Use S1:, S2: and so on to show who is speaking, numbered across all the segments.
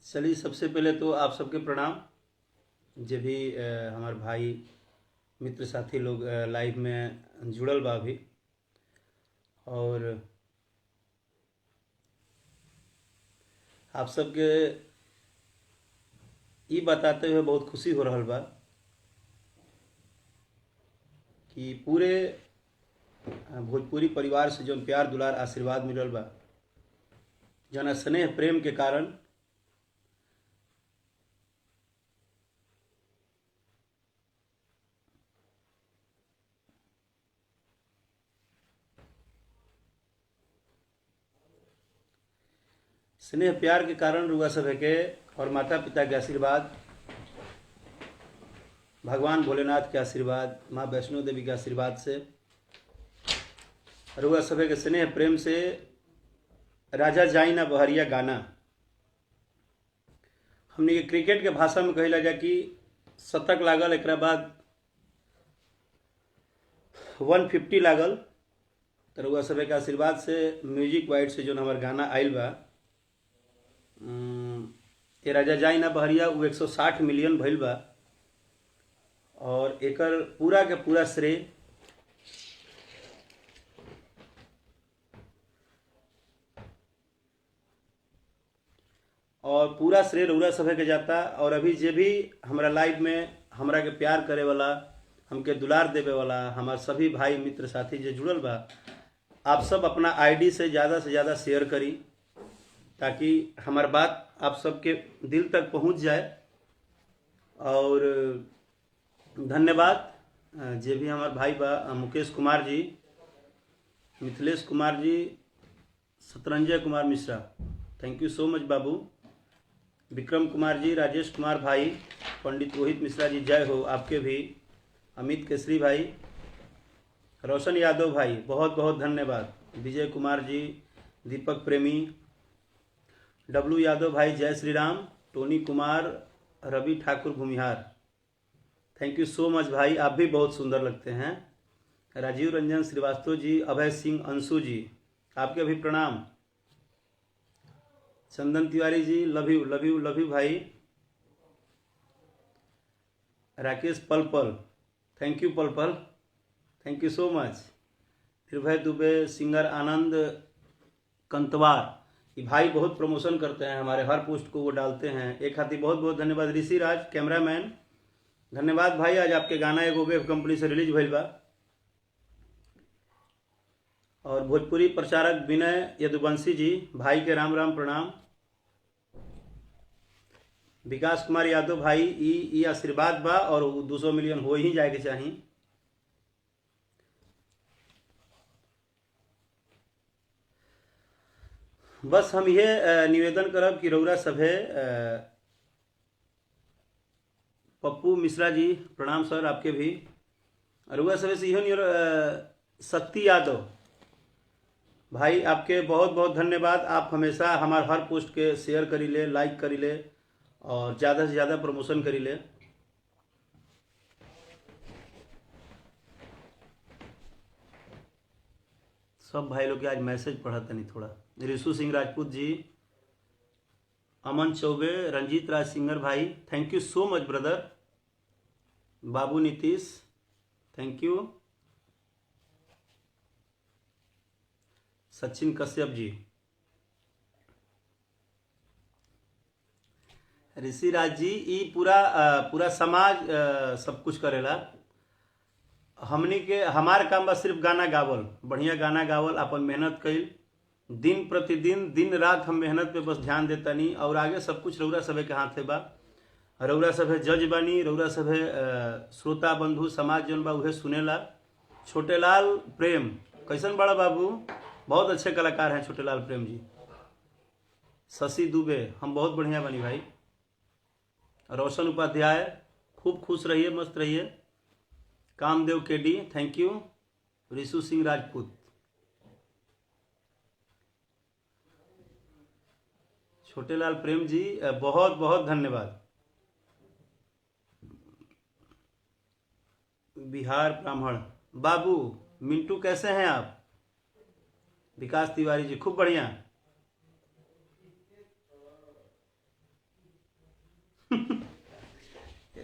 S1: चलिए, सबसे पहले तो आप सबके प्रणाम। जे भी हमार भाई मित्र साथी लोग लाइव में जुड़ल बा अभी। और आप सबके ई बताते हुए बहुत खुशी हो रहल बा कि पूरे भोजपुरी परिवार से जौन प्यार दुलार आशीर्वाद मिलल बा, जौन स्नेह प्रेम के कारण स्नेह प्यार के कारण रुआ सब के और माता पिता के आशीर्वाद, भगवान भोलेनाथ के आशीर्वाद, माँ वैष्णो देवी के आशीर्वाद से, रुआ सब के स्नेह प्रेम से राजा जाई ना बहरिया गाना हमने के क्रिकेट के भाषा में कही जा कि शतक लागल, एक बाद 150 लागल। तो रुआ सब के आशीर्वाद से म्यूजिक वाइट से जो हमार गाना आयल बा, ये राजा जाई ना बहरिया वो 160 मिलियन भइल बा। और एकर पूरा के पूरा श्रेय रउरा सभे के जाता। और अभी जे भी हमरा लाइव में हमरा के प्यार करे वाला, हमके दुलार देवे वाला हमार सभी भाई मित्र साथी जो जुड़ल बा, आप सब अपना आईडी से ज़्यादा शेयर करी ताकि हमार बात आप सबके दिल तक पहुंच जाए। और धन्यवाद जे भी हमार भाई बा, Mukesh Kumar ji, Mithilesh Kumar ji, Satranjay Kumar Mishra, thank you so much बाबू। विक्रम कुमार जी, राजेश कुमार भाई, पंडित रोहित मिश्रा जी, जय हो आपके भी। अमित केसरी भाई, रोशन यादव भाई, बहुत बहुत धन्यवाद। विजय कुमार जी, दीपक प्रेमी, डब्लू यादव भाई, जय Shri Ram. Tony Kumar, Ravi Thakur Bhumihar, thank you so much भाई, आप भी बहुत सुंदर लगते हैं। राजीव रंजन श्रीवास्तव जी, अभय सिंह, अंशु जी, आपके भी प्रणाम। चंदन Tiwari ji, love you love you love you भाई। राकेश पल पल, थैंक यू पल पल, थैंक यू सो मच। निर्भय दुबे, सिंगर आनंद कंतवार, ये भाई बहुत प्रमोशन करते हैं, हमारे हर पोस्ट को वो डालते हैं, एक हाथी बहुत बहुत धन्यवाद। ऋषि राज कैमरामैन, धन्यवाद भाई। आज आपके गाना एगो वेब कंपनी से रिलीज भइल बा। और भोजपुरी प्रचारक विनय यदुवंशी जी, भाई के राम राम प्रणाम। विकास कुमार यादव भाई, ई आशीर्वाद बा और 200 मिलियन हो ही जाए के चाहिए। बस हम ये निवेदन करब कि रउरा सभे, पप्पू मिश्रा जी, प्रणाम सर आपके भी। रउरा सभे से इहो नहीं, शक्ति यादव भाई, आपके बहुत बहुत धन्यवाद। आप हमेशा हमार हर पोस्ट के शेयर करी ले, लाइक करी ले और ज़्यादा से ज़्यादा प्रमोशन करी ले। सब भाई लोग के आज मैसेज पढ़ा था नहीं थोड़ा। रिशु सिंह राजपूत जी, अमन चौबे, रंजीत राज सिंगर भाई, थैंक यू सो मच ब्रदर। बाबू नीतीश, थैंक यू। सचिन कश्यप जी, ऋषि राज जी, ई पूरा समाज सब कुछ करेला। हमनी के हमार काम बस सिर्फ गाना गावल, बढ़िया गाना गावल, अपन मेहनत कईल, दिन प्रतिदिन दिन रात हम मेहनत पे बस ध्यान देता नहीं। और आगे सब कुछ रउरा सभे के हाथे बा। रउरा सभे जज बानी, रउरा सभे श्रोता बंधु समाज जन बा उहे सुनेला। छोटेलाल प्रेम, कैसन बड़ा बाबू, बहुत अच्छे कलाकार हैं छोटेलाल प्रेम जी। शशि दुबे, हम बहुत बढ़िया बनी भाई। रोशन उपाध्याय, खूब खुश रहिए, मस्त रहिए। Kamdev KD, thank you. Rishu Singh Rajput, Chhotelal Prem ji, बहुत बहुत धन्यवाद। बिहार ब्राह्मण बाबू, मिंटू कैसे हैं आप? विकास तिवारी जी, खूब बढ़िया।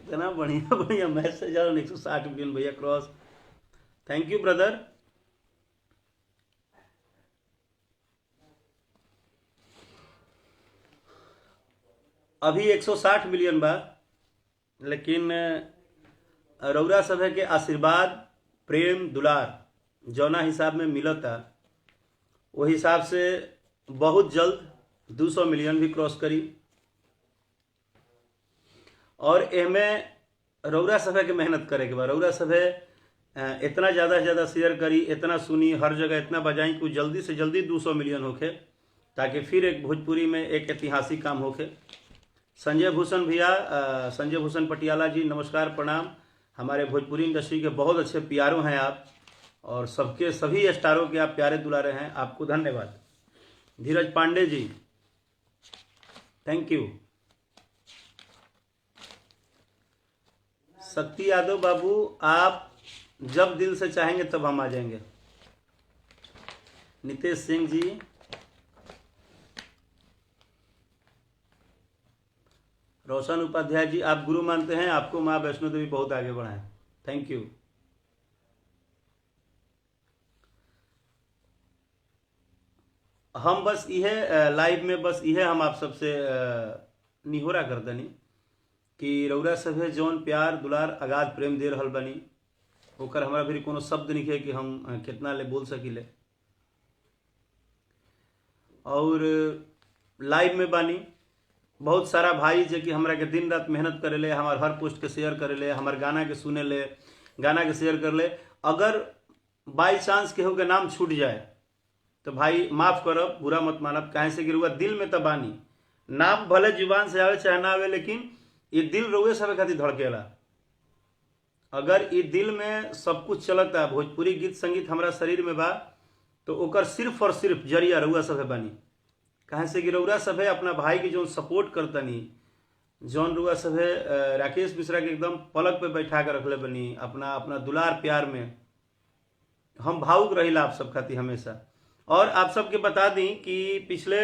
S1: इतना बढ़िया बढ़िया मैसेज आ 160 मिलियन भैया क्रॉस। Thank you brother. अभी 160 मिलियन बा, लेकिन रउरा सभे के आशीर्वाद प्रेम दुलार जौना हिसाब में मिलता वो हिसाब से बहुत जल्द 200 मिलियन भी क्रॉस करी। और एमे रउरा सभे के मेहनत करे के बाद रउरा सभे इतना ज़्यादा से ज़्यादा शेयर करी, इतना सुनी, हर जगह इतना बजाई कि जल्दी से जल्दी 200 मिलियन होके, ताकि फिर एक भोजपुरी में एक ऐतिहासिक काम होके। संजय भूषण भैया, संजय भूषण पटियाला जी नमस्कार प्रणाम। हमारे भोजपुरी इंडस्ट्री के बहुत अच्छे प्यारो हैं आप, और सबके सभी स्टारों के आप प्यारे दुलारे हैं, आपको धन्यवाद। धीरज पांडे जी थैंक यू। शक्ति यादव बाबू, आप जब दिल से चाहेंगे तब हम आ जाएंगे। नितेश सिंह जी, रोशन उपाध्याय जी, आप गुरु मानते हैं, आपको माँ वैष्णो देवी बहुत आगे बढ़ाएं। Thank you. हम बस यह लाइव में बस यह हम आप सबसे निहोरा कर दनी कि रउरा सभे जौन प्यार दुलार अगाध प्रेम दे रहल बनी, ओकर हमारा भी कोनो शब्द नहीं है कि हम कितना ले बोल सकीले। और लाइव में बानी बहुत सारा भाई जे कि हमरा के दिन रात मेहनत करेले, हमार हर पोस्ट के शेयर करेले, हमार गाना के सुने ले, गाना के शेयर कर ले। अगर बाई चांस केहू के नाम छूट जाए तो भाई माफ करब, बुरा मत मानब, काहे से गिरुआ दिल में तबानी। नाम भले जुबान से आवे चाहे ना आवे, लेकिन ये दिल रउए सब खातिर धड़केला। अगर ये दिल में सब कुछ चलता, भोजपुरी गीत संगीत हमारा शरीर में बा, तो ओकर सिर्फ और सिर्फ जरिया रउआ सभे बनी। कहे से कि रउरा सभे अपना भाई के जो सपोर्ट करतनी, जौन रउआ सभे राकेश मिश्रा के एकदम पलक पे बैठा कर रखले बनी, अपना अपना दुलार प्यार में हम भावुक रहिला आप सब खातिर हमेशा। और आप सबके बता दी कि पिछले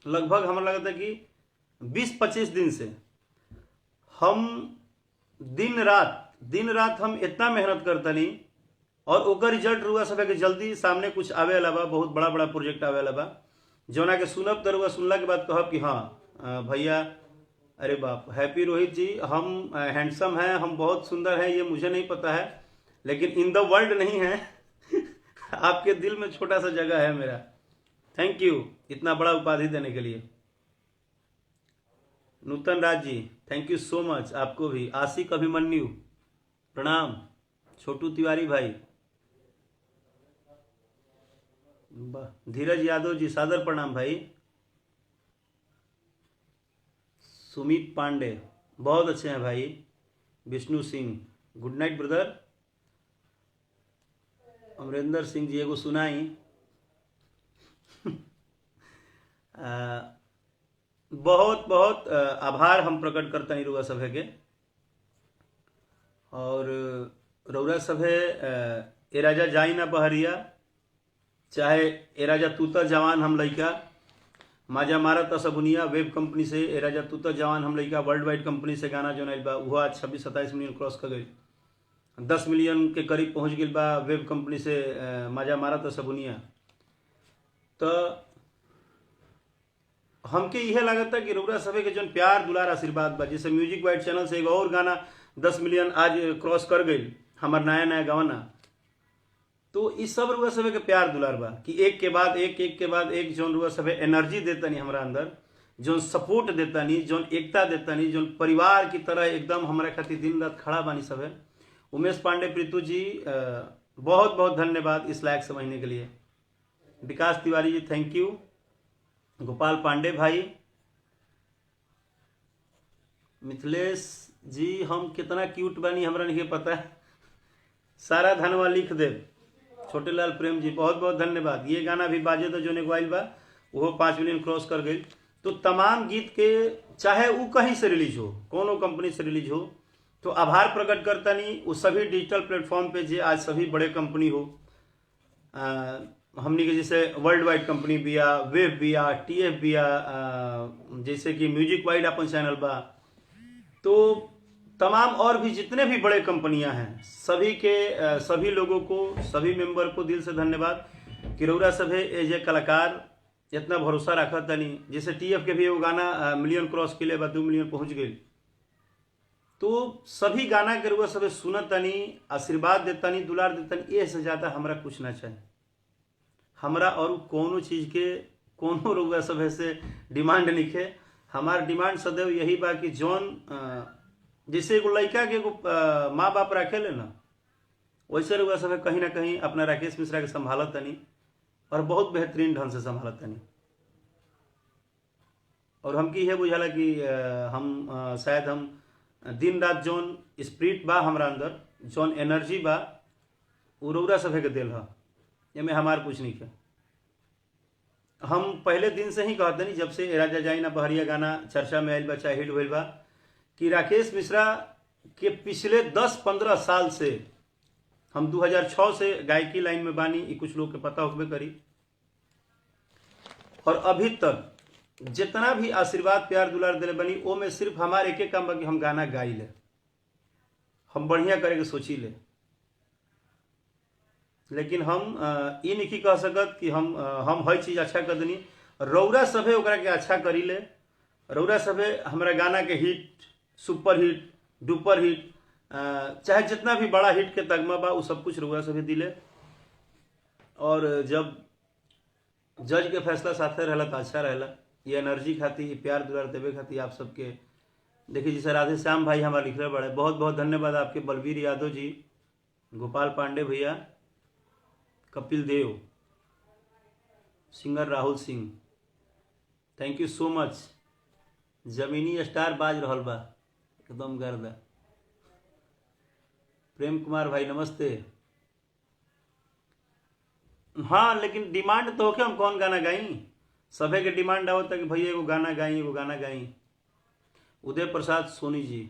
S1: लगभग हमें लगता है कि 20-25 दिन से हम दिन रात हम इतना मेहनत करतनी, और ओकर रिजल्ट रुआ सके कि जल्दी सामने कुछ आवे वाला बा, बहुत बड़ा बड़ा प्रोजेक्ट आवे वाला बा, जोना के सुनब तो रुआ सुनला के बाद कहब कि हाँ भैया, अरे बाप, हैप्पी रोहित जी, हम हैंडसम हैं, हम बहुत सुंदर हैं, ये मुझे नहीं पता है, लेकिन इन द वर्ल्ड नहीं है आपके दिल में छोटा सा जगह है मेरा। थैंक यू इतना बड़ा उपाधि देने के लिए। नूतन Raj ji thank you so मच, आपको भी। आशिक अभिमन्यु प्रणाम। छोटू तिवारी भाई, धीरज यादव जी सादर प्रणाम भाई। सुमित पांडे बहुत अच्छे हैं भाई। Vishnu Singh good night brother. Amrendra Singh ji एगो सुनाई बहुत बहुत आभार हम प्रकट करते हैं रउआ सभे के। और रउरा सभे ए राजा जाई ना बहरिया, चाहे ए राजा तूता जवान हम लइका, माजा मारत असबुनिया वेब कंपनी से ए राजा तूता जवान हम लइका वर्ल्ड वाइड कंपनी से गाना जो आइल बा, वो आज 26-27 मिलियन क्रॉस कर गई, 10 मिलियन के करीब पहुंच गई बा वेब कंपनी से माजा मारत असबुनिया। तो हमके यह लागत है कि रउरा सभे के जो प्यार दुलार आशीर्वाद बा, जैसे म्यूजिक वाइड चैनल से एक और गाना 10 मिलियन आज क्रॉस कर गई, हमार नया नया गाना, तो इस सब रुआ सभे के प्यार दुलार बा कि एक के बाद एक जोन रुआ सभे एनर्जी देता नहीं हमारा अंदर, जोन सपोर्ट देता नहीं, जोन एकता देता नहीं, जोन परिवार की तरह एकदम हमारा खातिर दिन रात खड़ा बानी सभे। उमेश पांडे प्रीतु जी बहुत बहुत धन्यवाद इस लायक समझने के लिए। विकास तिवारी जी थैंक यू। गोपाल पांडे भाई, मिथिलेश जी हम कितना क्यूट बानी हमरा नहीं पता है, सारा धनवा लिख दे। छोटे लाल प्रेम जी बहुत बहुत धन्यवाद। ये गाना भी बाजे तो जो नेगवाइल बा वो 5 मिलियन क्रॉस कर गई। तो तमाम गीत के चाहे वो कहीं से रिलीज हो, कोनो कंपनी से रिलीज हो, तो आभार प्रकट करता नहीं वो सभी डिजिटल प्लेटफॉर्म पे जे आज सभी बड़े कंपनी हो, हमनी के जैसे वर्ल्ड वाइड कंपनी बिया, वेब बिया, TF बिया, जैसे कि म्यूजिक वाइड अपन चैनल बा, तो तमाम और भी जितने भी बड़े कंपनियां हैं सभी के सभी लोगों को, सभी मेंबर को दिल से धन्यवाद कि रउरा सभे एज ए कलाकार इतना भरोसा रखा तनी। जैसे टीएफ के भी वो गाना मिलियन क्रॉस के लिए 2 मिलियन पहुंच गई। तो सभी गाना के रउआ सभे सुनत तनी, आशीर्वाद देतनी, दुलार देतनी, ये से ज़्यादा हमरा कुछ ना चाहिए। हमरा और कोनो चीज़ के कोनो रउआ सभे से डिमांड नहीं। हमार डिमांड सदैव यही बा कि जौन जैसे एगो लड़का के एगो माँ बाप रखे ले ना, वैसे रउआ सभे कहीं ना कहीं अपना राकेश मिश्रा के संभालत तनी और बहुत बेहतरीन ढंग से संभालत तनी। और हमकी यह बुझाला कि हम शायद हम दिन रात जौन स्पिरिट बा हमरा अंदर, जौन एनर्जी बा, उ रउरा सभे के दिल है। एमे हमार कुछ नहीं है। हम पहले दिन से ही कहते नहीं, जब से ए राजा जाई ना बहरिया गाना चर्चा में आयल बा, चाहे हिट होल बा, कि राकेश मिश्रा के पिछले 10-15 साल से हम 2006 से गायकी लाइन में बानी, ये कुछ लोग के पता होबे करी। और अभी तक जितना भी आशीर्वाद प्यार दुलार दिले बनी, वो में सिर्फ हमारे एक काम बा कि हम गाना गाई ले, हम बढ़िया करे के सोची ले। लेकिन हम ये नहीं कह सकत कि हम हर चीज़ अच्छा कर देनी। रउरा सभे ओकरा के अच्छा करी ले। रउरा सभे हमारा गाना के hit, super hit, duper hit, चाहे जितना भी बड़ा हिट के तगमा बा, वो सब कुछ रउरा सभे दिले। और जब जज के फैसला साथे रहला तो अच्छा रहला। ये एनर्जी खाती, ये प्यार दुलार देवे खाती आप सबके। देखिए जैसे राधे श्याम भाई हमारे लिख रहे बड़े, बहुत बहुत धन्यवाद आपके। बलवीर यादव जी, गोपाल पांडे भैया, Kapil Dev, singer Rahul Singh, thank you so much. जमीनी स्टार बाज रहल बा एकदम गर्दा। प्रेम कुमार भाई नमस्ते। हाँ, लेकिन डिमांड तो होके हम कौन गाना गाई। सभे के डिमांड आवता कि भैया एगो गाना गाई, एगो गाना गाई। उदय प्रसाद सोनी जी,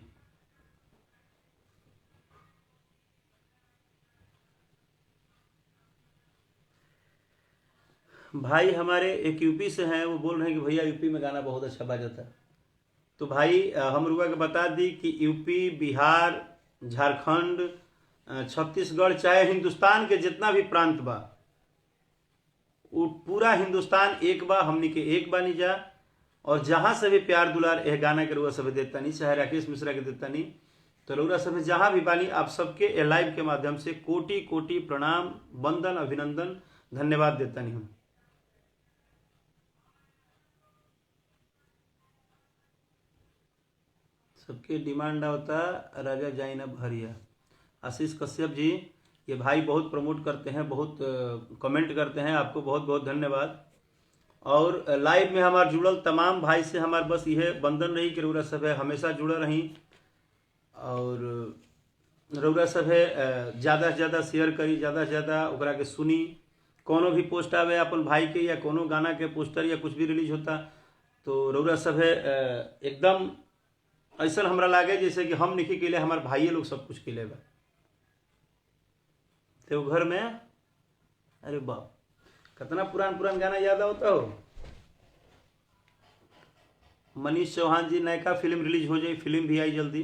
S1: भाई हमारे एक यूपी से हैं, वो बोल रहे हैं कि भैया यूपी में गाना बहुत अच्छा बाजता। तो भाई हम रुआ के बता दी कि यूपी, बिहार, झारखंड, छत्तीसगढ़, चाहे हिंदुस्तान के जितना भी प्रांत बा, वो पूरा हिंदुस्तान एक बा, हमनी के एक बानी जा। और जहाँ से भी प्यार दुलार यह गाना के रुआ सभी देता नहीं, चाहे राकेश मिश्रा के देता नहीं, तो रउरा सभी जहाँ भी बानी, आप सबके लाइव के माध्यम से कोटि कोटि प्रणाम, वंदन, अभिनंदन, धन्यवाद देता नहीं हम। सबके डिमांड होता राजा जाइना भरिया। आशीष कश्यप जी, ये भाई बहुत प्रमोट करते हैं, बहुत कमेंट करते हैं, आपको बहुत बहुत धन्यवाद। और लाइव में हमारे जुड़ल तमाम भाई से हमारे बस यह बंधन रही कि रउरा सभे हमेशा जुड़ल रही। और रउरा सभे ज़्यादा से ज़्यादा शेयर करी, ज़्यादा से ज़्यादा ओकरा के सुनी। कोनो भी पोस्ट आवे अपन भाई के या कोनो गाना के पोस्टर या कुछ भी रिलीज होता, तो रउरा सभे एकदम ऐसा हमरा लागे जैसे कि हम नहीं के लिए हमारे भाई लोग सब कुछ के लिए बा। तो घर में अरे बाप, कितना पुरान पुरान गाना याद होता हो। मनीष चौहान जी, नयका फिल्म रिलीज हो जाए, फिल्म भी आई जल्दी।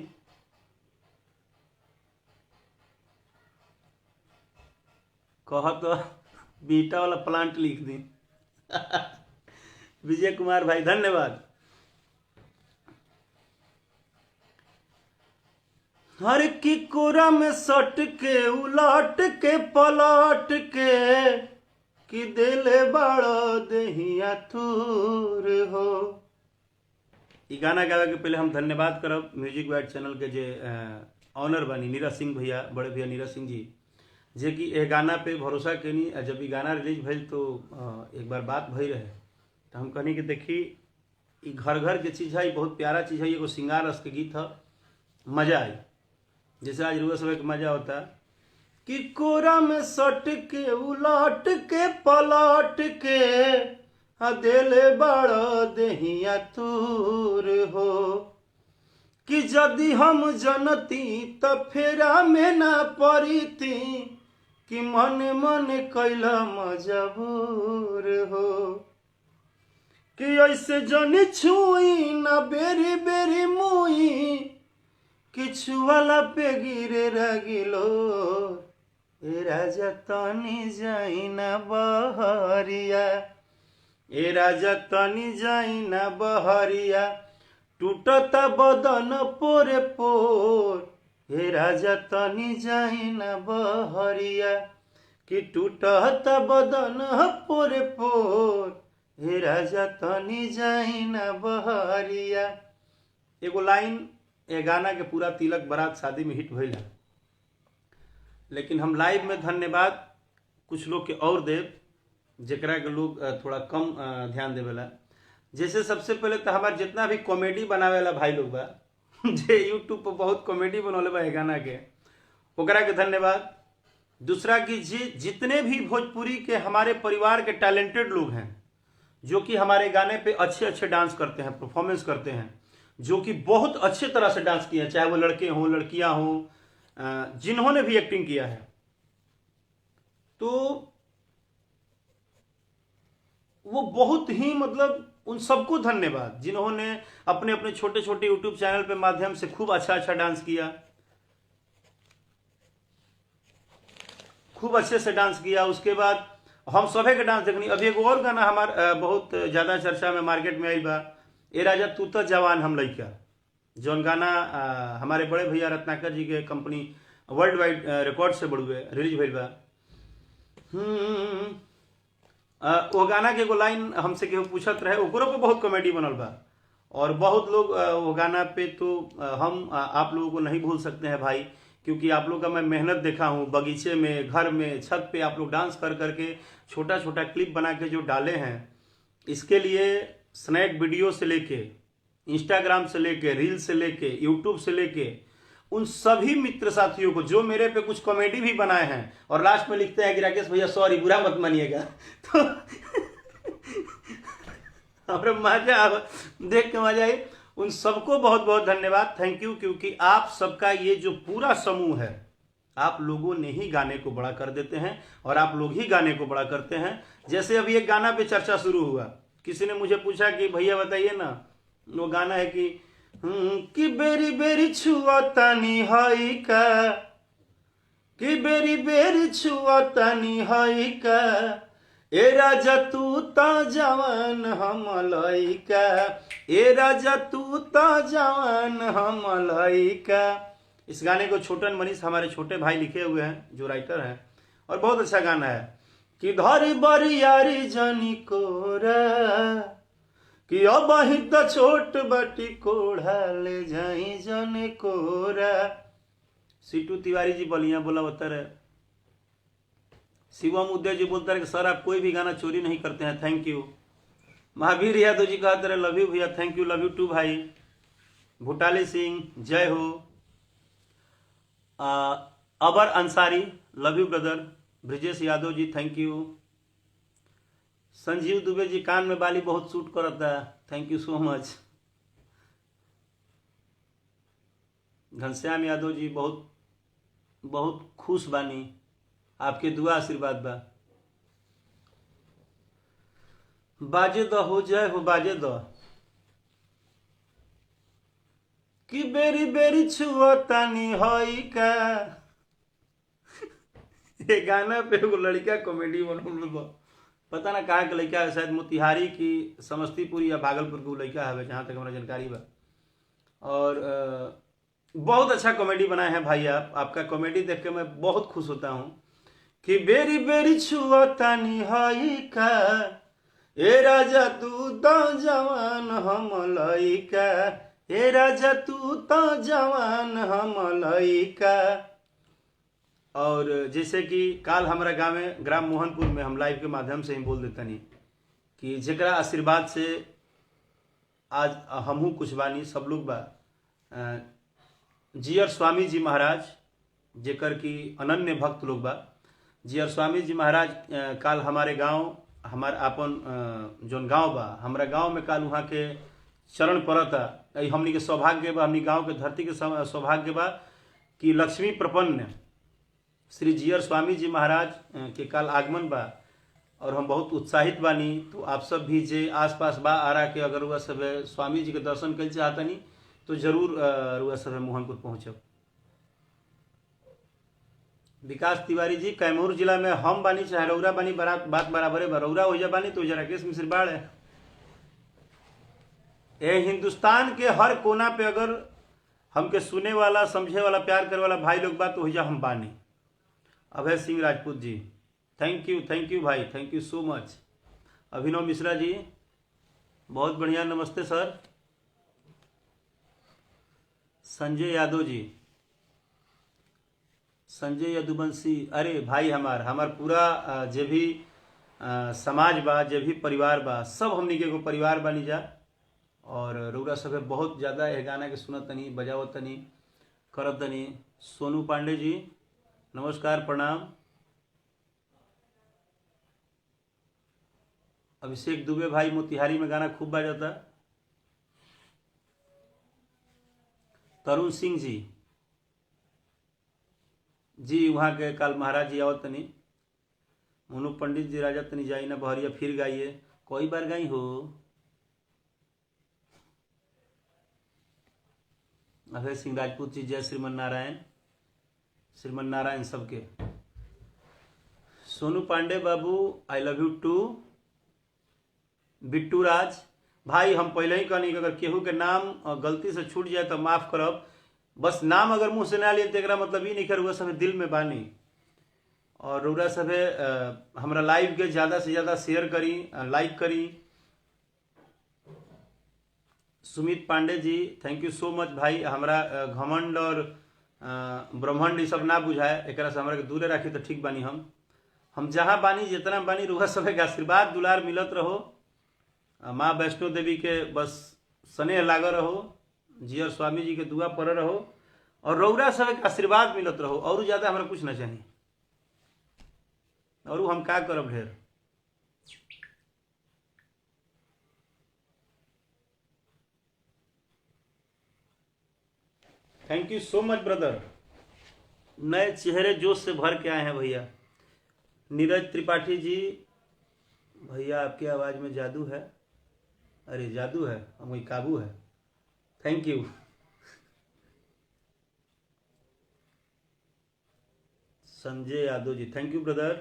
S1: कह तो बीटा वाला प्लांट लिख दी। विजय कुमार भाई धन्यवाद। हर की कोरा में सट के उलट के पलट के कि दिल बड़ो दहिया थूर हो। ये गाना गावे के पहले हम धन्यवाद करब म्यूजिक वाइड चैनल के जे ऑनर बनी नीरज सिंह भैया, बड़े भैया नीरज सिंह जी, जे कि यह गाना पे भरोसा कैनी। जब ये गाना रिलीज भइल तो एक बार बात भई रहे, तो हम कहनी कि देखी ये घर घर के चीज़ है, बहुत प्यारा चीज़ है, एगो श्रृंगार रस के गीत है, मजा आई। जैसे आज रुआ सब मजा होता कि कोरा में सट के उलट के पलट के दिले बड़ा दहिया तूर हो। कि यदि हम जनती तो फेरा में ना पड़ी थी, कि मन मन कैला मजबूर हो। कि ऐसे जन छुई न बेरी बेरी मुई, किछु वाला पे गिरे रगिलो, ए राजा तनी जाई ना बहरिया, ए राजा तनी जाई ना बहरिया, टूटता बदन पोरे पोर, हे राजा तनी जाई ना बहरिया, कि टूटता बदन पोरे पोर, हे राजा तनी जाई ना बहरिया। एगो लाइन ए गाना के पूरा तिलक बारात शादी में हिट भइल है, लेकिन हम लाइव में धन्यवाद कुछ लोग के और देव जेकरा के लोग थोड़ा कम ध्यान देवेला। जैसे सबसे पहले तो हमारे जितना भी कॉमेडी बनावे वाला भाई लोग बा जे यूट्यूब पर बहुत कॉमेडी बनौले बा गाना के, ओकरा के धन्यवाद। दूसरा कि जितने भी भोजपुरी के हमारे परिवार के टैलेंटेड लोग हैं जो कि हमारे गाने पे अच्छे अच्छे डांस करते हैं, परफॉर्मेंस करते हैं, जो कि बहुत अच्छे तरह से डांस किया है, चाहे वो लड़के हों लड़कियां हों, जिन्होंने भी एक्टिंग किया है, तो वो बहुत ही मतलब उन सबको धन्यवाद जिन्होंने अपने अपने छोटे छोटे यूट्यूब चैनल पे माध्यम से खूब अच्छा अच्छा डांस किया, खूब अच्छे से डांस किया। उसके बाद हम सभे के डांस देखनी। अभी एक और गाना हमार बहुत ज्यादा चर्चा में मार्केट में आई बा, ए राजा तू तो जवान हम लइका, जौन गाना हमारे बड़े भैया रत्नाकर जी के कंपनी वर्ल्ड वाइड रिकॉर्ड से बड़ुए रिलीज भइल बा। वो गाना के एगो लाइन हमसे केहू पूछत रहे, ओकरो पे बहुत कॉमेडी बनल बा और बहुत लोग वो गाना पे तो हम आप लोगों को नहीं भूल सकते हैं भाई, क्योंकि आप लोग का मैं मेहनत देखा हूँ, बगीचे में, घर में, छत पे आप लोग डांस कर करके छोटा छोटा क्लिप बना के जो डाले हैं, इसके लिए स्नैक वीडियो से लेके, इंस्टाग्राम से लेके, रील से लेके, यूट्यूब से लेके, उन सभी मित्र साथियों को जो मेरे पे कुछ कॉमेडी भी बनाए हैं और लास्ट में लिखते हैं कि राकेश भैया सॉरी बुरा मत मानिएगा, तो और मजा देख के मजा आई। उन सबको बहुत बहुत धन्यवाद, थैंक यू, क्योंकि आप सबका ये जो पूरा समूह है, आप लोगों ने ही गाने को बड़ा कर देते हैं और आप लोग ही गाने को बड़ा करते हैं। जैसे अभी एक गाना पे चर्चा शुरू हुआ, किसी ने मुझे पूछा कि भैया बताइए ना, वो गाना है कि बेरी बेरी छुआ तानी हई का, कि बेरी बेरी छुआ तानी हई का, ए राजा तू ता जवान हम लइका, ए राजा तू ता जवान हम लइका। इस गाने को छोटन मनीष हमारे छोटे भाई लिखे हुए हैं, जो राइटर हैं, और बहुत अच्छा गाना है। कि धरी बरियारी जनी कोरा, कि अब ही तो छोट बटी कोढ़ा ले जाई जने कोरा। सीटू तिवारी जी बलिया बोला बता रहे। शिवम उदय जी बोलते रहे कि सर आप कोई भी गाना चोरी नहीं करते हैं, थैंक यू। महावीर यादव जी कहते रहे लव यू भैया, thank you, love you too भाई। भूटाली सिंह जय हो। Abar Ansari love you brother. Brijesh Yadav ji thank you. Sanjeev Dubey ji कान में बाली बहुत सूट करता है, थैंक यू सो मच। घनश्याम यादव जी बहुत बहुत खुश बानी, आपके दुआ आशीर्वाद बा। बाजे दो हो जय हो बाजे दो। कि बेरी बेरी छुआ तानी हई का, ये गाना पे एगो लड़का कॉमेडी बनल बा, पता ना कहाँ के लड़का है, शायद मोतिहारी की समस्तीपुर या भागलपुर के लड़का है जहाँ तक हमारा जानकारी बा। और बहुत अच्छा कॉमेडी बनाए हैं भाई आप, आपका कॉमेडी देख के मैं बहुत खुश होता हूँ। कि बेरी बेरी छुआ तानी हई का, ए राजा तू तो जवान हम लइका, ए राजा तू तो जवान हम लइका। और जैसे कि काल हमारा गाँव में ग्राम मोहनपुर में हम लाइव के माध्यम से ही बोल देता नहीं कि जेकरा आशीर्वाद से आज हमहू कुछ बानी, सब लोग बा। जीयर स्वामी जी महाराज जेकर की अनन्य भक्त लोग बा, जीयर स्वामी जी महाराज काल हमारे गांव, हमार अपन जोन गांव बा, हमारा गांव में काल वहाँ के चरण पड़ता। हमनी के सौभाग्य बा, हमनी गांव के धरती के सौभाग्य बा कि लक्ष्मी प्रपन्न श्री जीयर स्वामी जी महाराज के काल आगमन बा और हम बहुत उत्साहित बानी। तो आप सब भी जे आसपास बा आरा के अगर वह सब स्वामी जी के दर्शन कर चाहतनी तो जरूर रुआ सब मोहनपुर पहुँचब। विकास तिवारी जी, कैमूर जिला में हम बानी चाहे रौरा बानी, बात बराबरे बा। रौरा हो जा बानी तो जरा राकेश मिश्र बाड़ है। ये हिंदुस्तान के हर कोना पे अगर हमके सुने वाला, समझे वाला, प्यार करे वाला भाई लोग बात तो हो जा हम बानी। अभय सिंह राजपूत जी, थैंक यू भाई, थैंक यू सो मच। अभिनव मिश्रा जी, बहुत बढ़िया, नमस्ते सर। संजय यादव जी, संजय यदुवंशी, अरे भाई हमार पूरा जे भी समाज बा, जे भी परिवार बा, सब हमनी के एगो परिवार बानी जा। और रउरा सभे बहुत ज़्यादा यह गाना के सुनत तनी, बजावत तनी, करत तनी। सोनू पांडे जी, नमस्कार, प्रणाम। अभिषेक दुबे भाई, मोतिहारी में गाना खूब बजाता। तरुण सिंह जी वहाँ के काल महाराज जी आवत तनी। मोनू पंडित जी, राजा तनी जाई ना बहरिया, फिर गाइए, कई बार गाई हो। अभय सिंह राजपूत जी, जय श्रीमन नारायण सबके। सोनू पांडे बाबू, I love you too. Bittu Raj भाई, हम पहले ही कहनी कि अगर केहू के नाम गलती से छूट जाए तो माफ करब। बस नाम अगर मुंह से ना लिए तो मतलब ही नहीं कर, रउआ सभे दिल में बानी। और रउरा सभे हमरा लाइव के ज़्यादा से ज़्यादा शेयर करी, लाइक करी। Sumit Pandey ji, thank you so much भाई। हमरा घमंड और ब्रह्मांड ये सब ना बुझाए, एक से हमरा के दूरे राखी तो ठीक बानी। हम जहाँ बानी, जितना बानी, रउआ सभे के आशीर्वाद दुलार मिलत रहो। माँ वैष्णो देवी के बस स्नेह लागल रहो, जियर स्वामी जी के दुआ पर रहो, और रउरा सब के आशीर्वाद मिलत रहो। और ज़्यादा हमरा कुछ ना चाहिए, और हम का करब ढेर। थैंक यू सो मच ब्रदर। नए चेहरे जोश से भर के आए हैं भैया। नीरज त्रिपाठी जी, भैया आपकी आवाज़ में जादू है। अरे जादू है, हम वही काबू है। Thank you. Sanjay Yadav ji, thank you brother.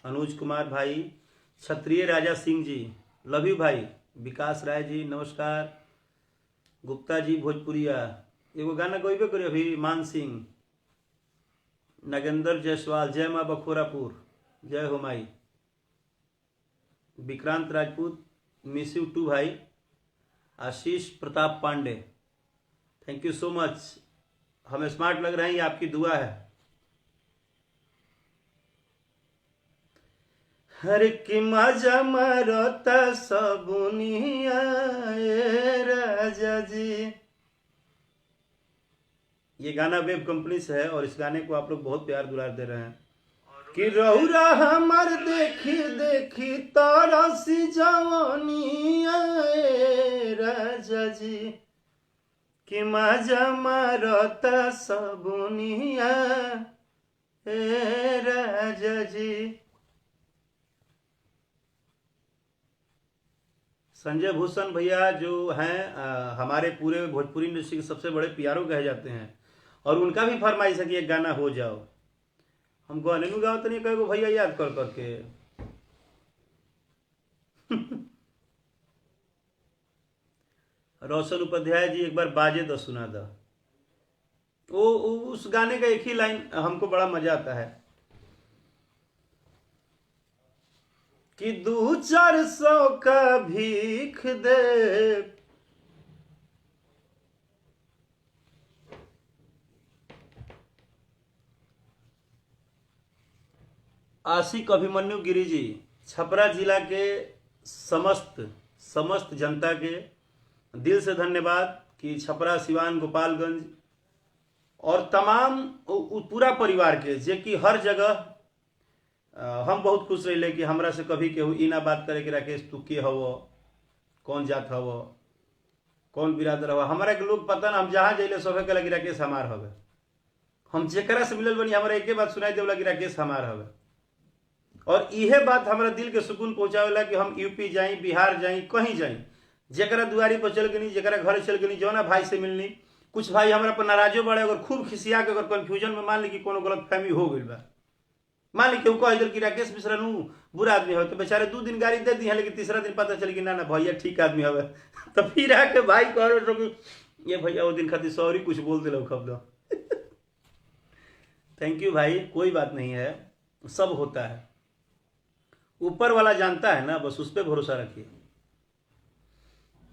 S1: Anuj Kumar भाई, क्षत्रिय राजा सिंह जी, लव यू भाई। विकास राय जी, नमस्कार। गुप्ता जी, भोजपुरिया, एगो गाना गईबे करी अभी। मान सिंह, नागेंद्र जायसवाल, जय माँ बखोरापुर, जय हो माई। Vikrant Rajput, miss you too भाई। Ashish Pratap Pandey, thank you so much. हमें स्मार्ट लग रहे हैं, ये आपकी दुआ है। हर की मजा मरता सबुनिया राजा जी। ये गाना वेब कंपनी से है और इस गाने को आप लोग बहुत प्यार दुलार दे रहे हैं। कि रौरा हमार देखी देखी तारा सी जवानिया राजा जी, कि मजा मारता सबुनिया राजा जी। संजय भूषण भैया जो हैं हमारे पूरे भोजपुरी इंडस्ट्री के सबसे बड़े प्यारो कहे जाते हैं, और उनका भी फरमाइश है कि एक गाना हो जाओ। हम गाने में गाओ तो नहीं कहेगो भैया याद कर करके। रोशन उपाध्याय जी, एक बार बाजे दो सुना दो। वो उस गाने का एक ही लाइन हमको बड़ा मजा आता है कि 200-400 का भीख दे, आशिक अभिमन्यु गिरी जी, छपरा जिला के समस्त जनता के दिल से धन्यवाद कि छपरा, सिवान, गोपालगंज और तमाम पूरा परिवार के जे कि हर जगह हम बहुत खुश रहे कि हमरा से कभी केहू ई ना बात करे कि राकेश तू के हवो, कौन जात हवो, कौन बिरादर हवा। हमारा के लोग पता ना, हम जहाँ जाइले सभे के लगी राकेश हमार हवे। हम जेकरा से मिलल बनी हमारा एक बात सुनाई देवला कि राकेश हमार हवे। और इहे बात हमारा दिल के सुकून पहुंचावेला कि हम यूपी जाई, बिहार जाई, कहीं जाई, जरा दुआरी पर चल गई, जरा घर चल गई, जौना भाई से मिलनी। कुछ भाई हमारा पर नाराजो बड़े, अगर खूब खिसिया के अगर कन्फ्यूजन में मान ली कि कोनो गलत फहमी हो गई बा, मान ली केहू कह दिल कि राकेश मिश्रा नू बुरा आदमी हो, तो बेचारे 2 दिन गाड़ी दे दी है, लेकिन तीसरा दिन पता चल कि ना ना भैया ठीक आदमी हवे। तो फिर आके भाई कह कि ये भैया वो दिन खातिर सॉरी कुछ बोल दिलो खब दो। थैंक यू भाई, कोई बात नहीं है, सब होता है, ऊपर वाला जानता है ना, बस उस पर भरोसा रखिए।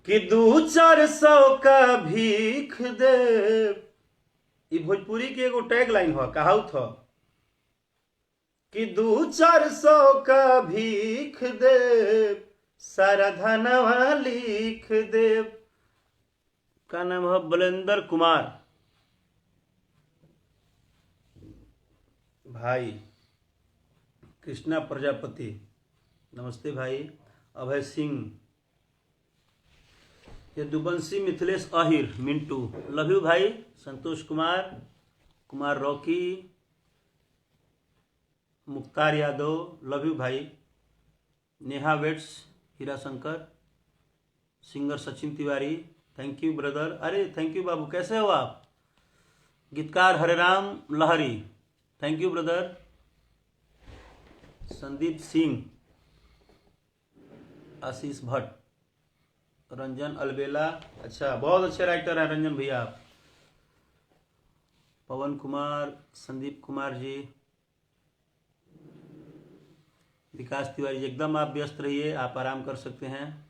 S1: कि 200-400 का भीख दे, ये भोजपुरी की एगो टैग लाइन हो, कहावत हो कि 200-400 का भीख दे, सारा धनवा लिख दे। का नाम है बलेंद्र कुमार भाई। कृष्णा प्रजापति नमस्ते भाई। अभय सिंह, यदुवंशी मिथिलेश आहिर मिंटू लव यू भाई। Santosh Kumar Rocky, Mukhtar Yadav love you भाई। नेहा वेट्स, Heera Shankar, singer Sachin Tiwari thank you brother. अरे थैंक यू बाबू, कैसे हो आप। गीतकार Hareram Lahari thank you brother. Sandeep Singh, Ashish Bhatt, Ranjan Albela, अच्छा बहुत अच्छे राइटर हैं रंजन भैया आप। पवन कुमार, संदीप कुमार जी, विकास तिवारी जी, एकदम आप व्यस्त रहिए, आप आराम कर सकते हैं,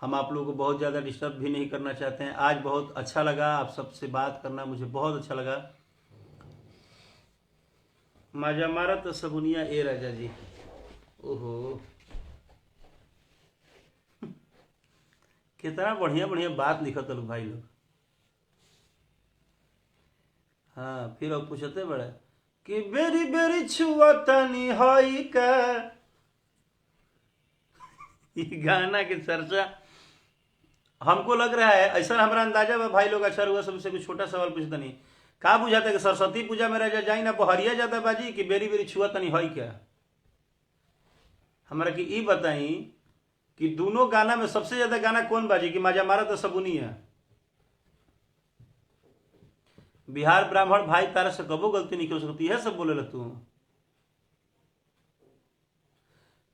S1: हम आप लोगों को बहुत ज़्यादा डिस्टर्ब भी नहीं करना चाहते हैं। आज बहुत अच्छा लगा आप सबसे बात करना, मुझे बहुत अच्छा लगा। मजा मारा तो सगुनिया ए राजा जी, ओहो कितना बढ़िया बढ़िया बात लिखत लोग भाई लोग। हाँ फिर अब पूछते बड़े कि बेरी बेरी छुआ तनी हई का। ये गाना की चर्चा हमको लग रहा है, ऐसा हमारा अंदाजा बा भाई लोग। अच्छा हुआ सबसे कुछ छोटा सवाल पूछता नहीं, का बुझाता है कि सरस्वती पूजा में राजा जाई ना बहरिया जाता बाजी कि बेरी बेरी छुआ तनी हई क्या। हमारा कि ई बताई कि दोनों गाना में सबसे ज्यादा गाना कौन बाजी कि मजा मारा तो सगुनी है। बिहार ब्राह्मण भाई तारा से कबो गलती नहीं हो सकती है, सब बोले तू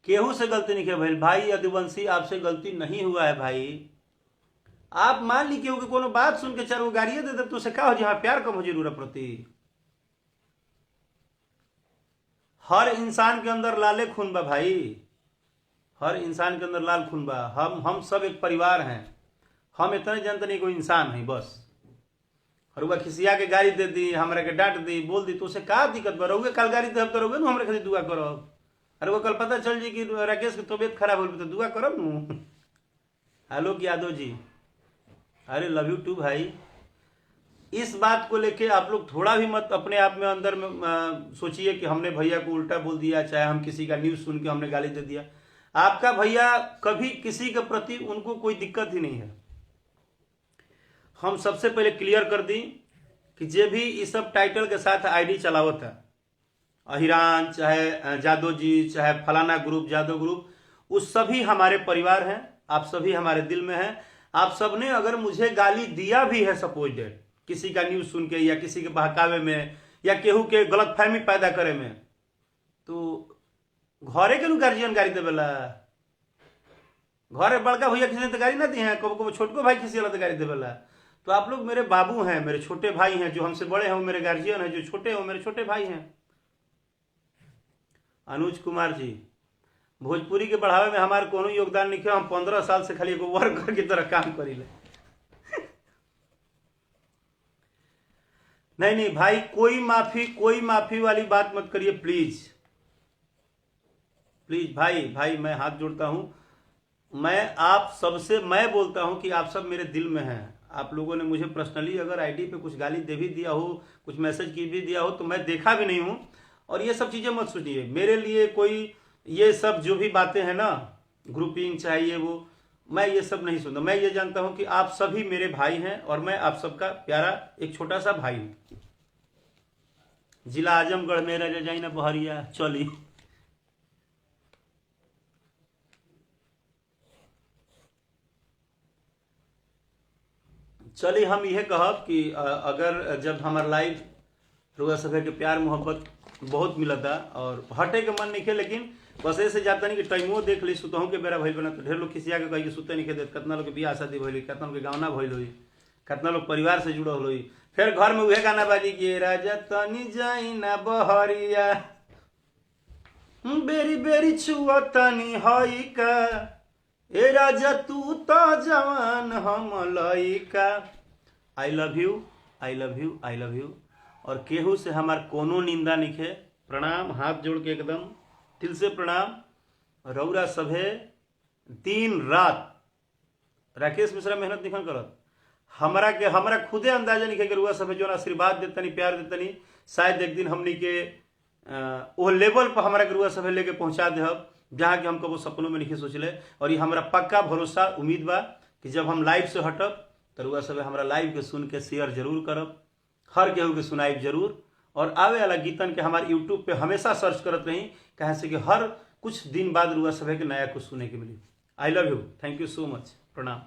S1: केहू से गलती नहीं किया भाई। भाई यदुवंशी आपसे गलती नहीं हुआ है भाई। आप मान ली केहू के कोनो बात सुन के चार वो गाड़िए दे दे तो उसे का हो जहाँ प्यार कम हो जरूरत प्रति। हर इंसान के अंदर लाले खून बा भाई, हर इंसान के अंदर लाल खून बा। हम सब एक परिवार हैं, हम इतने जनता नहीं कोई इंसान है बस। और वह खिसिया के गाड़ी दे दी, हमारे के डांट दी, बोल दी तो उसे का दिक्कत बा। रहुए कल गाड़ी दे तो रहुए ना हमारे खातिर दुआ करो। अरे वो कल पता चल जी कि राकेश की तबीयत खराब हो तो दुआ करो नू। आलोक यादव जी, अरे लव यू टू भाई। इस बात को लेके आप लोग थोड़ा भी मत अपने आप में अंदर में सोचिए कि हमने भैया को उल्टा बोल दिया, चाहे हम किसी का न्यूज सुन के हमने गाली दे दिया। आपका भैया कभी किसी के प्रति उनको कोई दिक्कत ही नहीं है। हम सबसे पहले क्लियर कर दी कि जे भी इस सब टाइटल के साथ आईडी चलावत है, अहिरान चाहे जादव जी चाहे फलाना ग्रुप जादव ग्रुप, उस सभी हमारे परिवार हैं, आप सभी हमारे दिल में हैं। आप सबने अगर मुझे गाली दिया भी है सपोज डेट किसी का न्यूज सुन के या किसी के बहकावे में या केहू के गलत फहमी पैदा करे में, तो घरे के गार्जियन गाड़ी देवेला। घरे बड़का भैया किसी ने तो गाड़ी ना दी है, कब कब छोटको भाई किसी वाला गाड़ी देवेला। तो आप लोग मेरे बाबू हैं, मेरे छोटे भाई हैं, जो हमसे बड़े हैं वो मेरे गार्जियन हैं, जो छोटे हो मेरे छोटे भाई हैं। अनुज कुमार जी, भोजपुरी के बढ़ावे में हमारे कोनो योगदान नहीं किया, हम 15 साल से खाली एगो वर्कर की तरह काम करी ले। नहीं भाई, कोई माफी वाली बात मत करिए प्लीज प्लीज। भाई मैं हाथ जोड़ता हूं, मैं आप सबसे मैं बोलता हूं कि आप सब मेरे दिल में हैं। आप लोगों ने मुझे पर्सनली अगर आईडी पे कुछ गाली दे भी दिया हो, कुछ मैसेज की भी दिया हो, तो मैं देखा भी नहीं हूं। और ये सब चीजें मत सोचिए मेरे लिए कोई, ये सब जो भी बातें हैं ना ग्रुपिंग चाहिए वो, मैं ये सब नहीं सुनता। मैं ये जानता हूं कि आप सभी मेरे भाई हैं और मैं आप सबका प्यारा एक छोटा सा भाई हूं। जिला आजमगढ़ में राजा जाई ना बहरिया चली। चलिए हम यह कहब कि अगर जब हमार लाइव रुआ सभे के प्यार मोहब्बत बहुत मिलता और हटे के मन नहीं खे, लेकिन बस ऐसे जाता नहीं कि टाइमो देख ली सुतहूँ के बेरा भइल बना तो ढेर लोग खिसिया के कही कि सुते नहीं खेते, कितना लोग के बियाह शादी भइल, कितना लोग के गावना भइल हुई, कितना लोग परिवार से जुड़ल हुई, फिर घर में उहे गाना बाजी कि राजा तनी जाई ना बहरिया बेरी बेरी छुआ तनी हई का, ए राजा तू तो जवान हम लइका। आई love you, I love you, I love you. और केहू से हमार कोनो निंदा निखे, प्रणाम, हाथ जोड़ के एकदम दिल से प्रणाम। रौरा सभे दिन रात राकेश मिश्रा मेहनत निखन करत, हमरा खुदे अंदाजा नहीं कि रुआ सभे जो आशीर्वाद देतनी, प्यार देतनी, शायद एक दिन हमनी के वो लेवल पर हमारा के रुआ सभे लेके पहुंचा देहब जहाँ कि हम कबो सपनों में नहीं सोचले। और ये हमारा पक्का भरोसा उम्मीद बा कि जब हम लाइव से हटब तो रुआ सभे हमारा लाइव के सुन के शेयर जरूर करब, हर केहू के सुनाइब जरूर। और आवे वाला गीतन के हमारे यूट्यूब पे हमेशा सर्च करत रही, कहे से कि हर कुछ दिन बाद रुआ सभे के नया कुछ सुने के मिली। आई love you, thank you so मच, प्रणाम।